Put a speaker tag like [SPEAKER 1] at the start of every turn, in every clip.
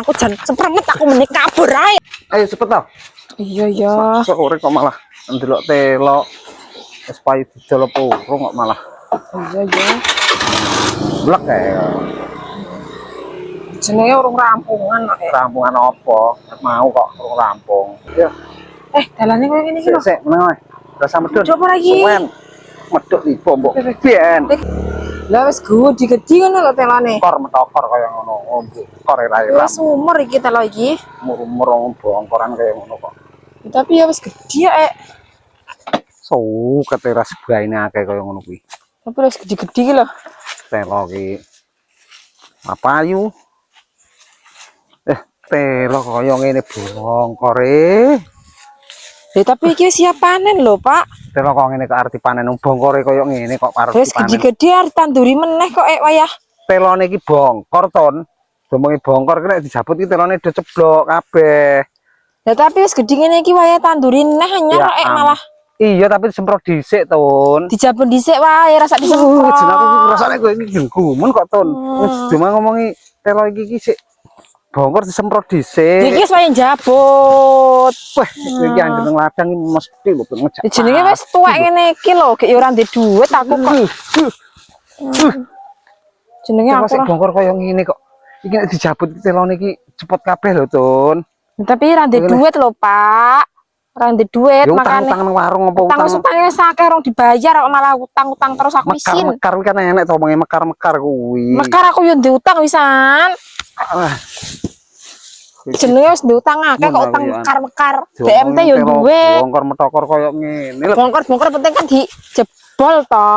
[SPEAKER 1] Aku jan sepremet aku meneh kabur ae.
[SPEAKER 2] Ayo cepet tau.
[SPEAKER 1] Iya.
[SPEAKER 2] Sore kok malah ndelok telok. Wis payu dijolop urung kok malah.
[SPEAKER 1] Iya.
[SPEAKER 2] Blek kae.
[SPEAKER 1] Jenenge urung rampungan kok.
[SPEAKER 2] Rampungan apa? Mau kok urung rampung. Ya,
[SPEAKER 1] Dalane koyo ngene iki lho.
[SPEAKER 2] sik meneng ae. Rasa medhun.
[SPEAKER 1] Coba lagi.
[SPEAKER 2] Suwen. Medhun iki bombok. Biyen.
[SPEAKER 1] Lah wis gede ngono lho telane.
[SPEAKER 2] Kor metokor kaya ngono. Oh, kor ira
[SPEAKER 1] Wis umur iki telo iki.
[SPEAKER 2] umur bongkoran kaya ngono kok.
[SPEAKER 1] Tapi ya wis gede ya,
[SPEAKER 2] Keteras baine akeh kaya ngono kuwi.
[SPEAKER 1] Tapi wis gede-gede iki lho.
[SPEAKER 2] Telo ki apayu. Telo kaya ngene bongkore.
[SPEAKER 1] Tapi iki siap panen lho, Pak.
[SPEAKER 2] Telo kok ngene kok arep dipanen bongkore kaya ngene kok arep
[SPEAKER 1] Wis
[SPEAKER 2] dipanen.
[SPEAKER 1] gede-gede arep tanduri meneh kok wayah.
[SPEAKER 2] Telone iki bongkor ton. Domongi bongkor ki nek dijabut ki telone do ceblok kabeh.
[SPEAKER 1] Lah tapi wis gede ngene iki wayah tanduri neh anyar kok malah.
[SPEAKER 2] Iya tapi disemprot dhisik ton.
[SPEAKER 1] Dijabut dhisik wae rasa disemprot.
[SPEAKER 2] Jenenge iki rasane kowe iki gumun kok ton. Wis cuma ngomongi telo iki sik bongkor disemprot dhisik.
[SPEAKER 1] Iki wis wayah njabut.
[SPEAKER 2] Wah, iki anggene ladang iki mesti lho ngejak.
[SPEAKER 1] Jenenge wis tuwek ngene iki lho, gek ora ndek dhuwit aku kok. Jenenge aku
[SPEAKER 2] sik bongkor koyo ngene kok. Iki nek dijabut telone iki cepet kabeh lho, Tun.
[SPEAKER 1] Tapi ora ndek dhuwit lho, Pak. Ora ndek dhuwit makane.
[SPEAKER 2] Utang nang warung apa utang?
[SPEAKER 1] Utang wis akeh rong dibayar kok malah utang-utang terus aku isin.
[SPEAKER 2] Mekar kan enek to omonge mekar-mekar kuwi.
[SPEAKER 1] Mekar aku yo ndek utang wisan. Jenenge wis ndek utang akeh kok utang mekar-mekar. BMT yo duwe.
[SPEAKER 2] Bongkor metokor koyo ngene lho.
[SPEAKER 1] Bongkor penting kan dijebol to.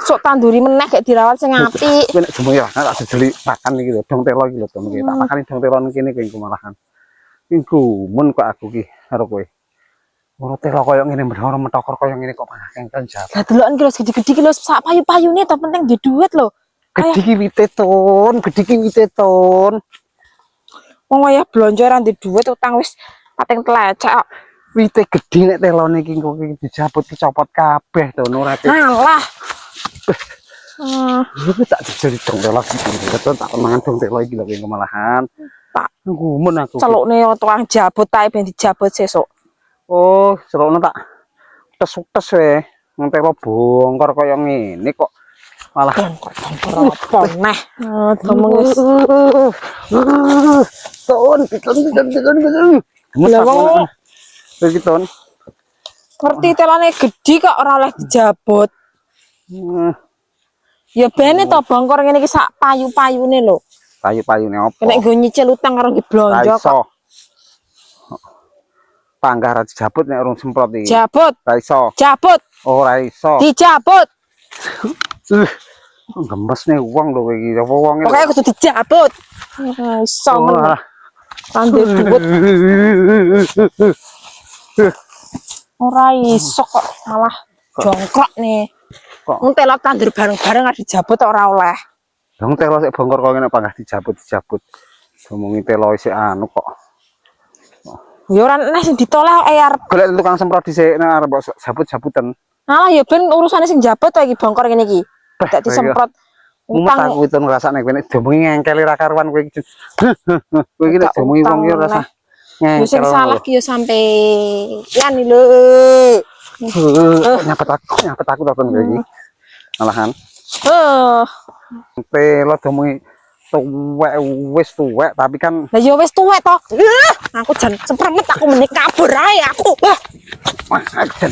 [SPEAKER 1] Sok tanduri meneh gek dirawat sing apik.
[SPEAKER 2] Kowe nek jemu ya tak dijeli pakan iki lho, dong telo iki lho, dong iki. Tak pakani dong telo kene kowe malahan. Iki gumun kok aku ki karo kowe. Ora telo koyo ngene ora metokor koyo ngene kok malah kengken jap.
[SPEAKER 1] Lah deloken ki lho gede-gede ki lho sak payu-payune to penting duwe duit lho.
[SPEAKER 2] Gede ki wite ton, gede ki wite ton.
[SPEAKER 1] Wong wayah blonjo ora ndek dhuwit utang wis pating telecek kok.
[SPEAKER 2] Wite gede nek telone iki kok dijabut dicopot kabeh to ora te.
[SPEAKER 1] Alah.
[SPEAKER 2] Iki tak dijeli dong telo iki. Betul tak mangan dong telo iki lho kowe malahan.
[SPEAKER 1] Tak
[SPEAKER 2] gumun aku.
[SPEAKER 1] Celukne tukang jabut ae ben dijabut sesuk.
[SPEAKER 2] Oh, celukne tak tes-tes wae. Nang telo bongkor kaya ngene kok. Malah
[SPEAKER 1] apa neh ngomong wis
[SPEAKER 2] ton
[SPEAKER 1] lah wong
[SPEAKER 2] iki ton
[SPEAKER 1] ngerti telane gede kok ora oleh dijabut ya bene to bongkor ngene iki sak payu-payune lho
[SPEAKER 2] payu-payune opo
[SPEAKER 1] nek nggo nyicil utang karo nggih blonjo kok
[SPEAKER 2] panggah ra dijabut nek urung semprot iki
[SPEAKER 1] jabut
[SPEAKER 2] ra iso
[SPEAKER 1] jabut
[SPEAKER 2] ora iso
[SPEAKER 1] dijabut
[SPEAKER 2] gemes nih uang lho iki apa wong
[SPEAKER 1] pokoke kudu dijabut iso men tandhe duit ora iso kok malah jongkrok nih kok telo tandur bareng-bareng arep dijabut ora oleh
[SPEAKER 2] dong telo sik bongkor kok ngene panggah dijabut ngomongi telo isih anu kok
[SPEAKER 1] ya ora nek sing ditoleh arep
[SPEAKER 2] golek tukang semprot dhisik nang arep jabut-jabutan
[SPEAKER 1] alah ya ben urusane sing jabut to iki bongkor ngene iki dak disemprot
[SPEAKER 2] utang aku itu ngrasakne kowe nek diomongi ngengkeli ra karuan kowe iki kowe iki nek diomongi wong yo rasa ngengkel
[SPEAKER 1] sing salah ki yo sampeyan lho
[SPEAKER 2] nyapet aku to kowe iki malahan telo diomongi tuwek wis tuwek tapi kan
[SPEAKER 1] lah ya wis tuwek to aku jan sepremet aku meneh kabur ae aku
[SPEAKER 2] wah jan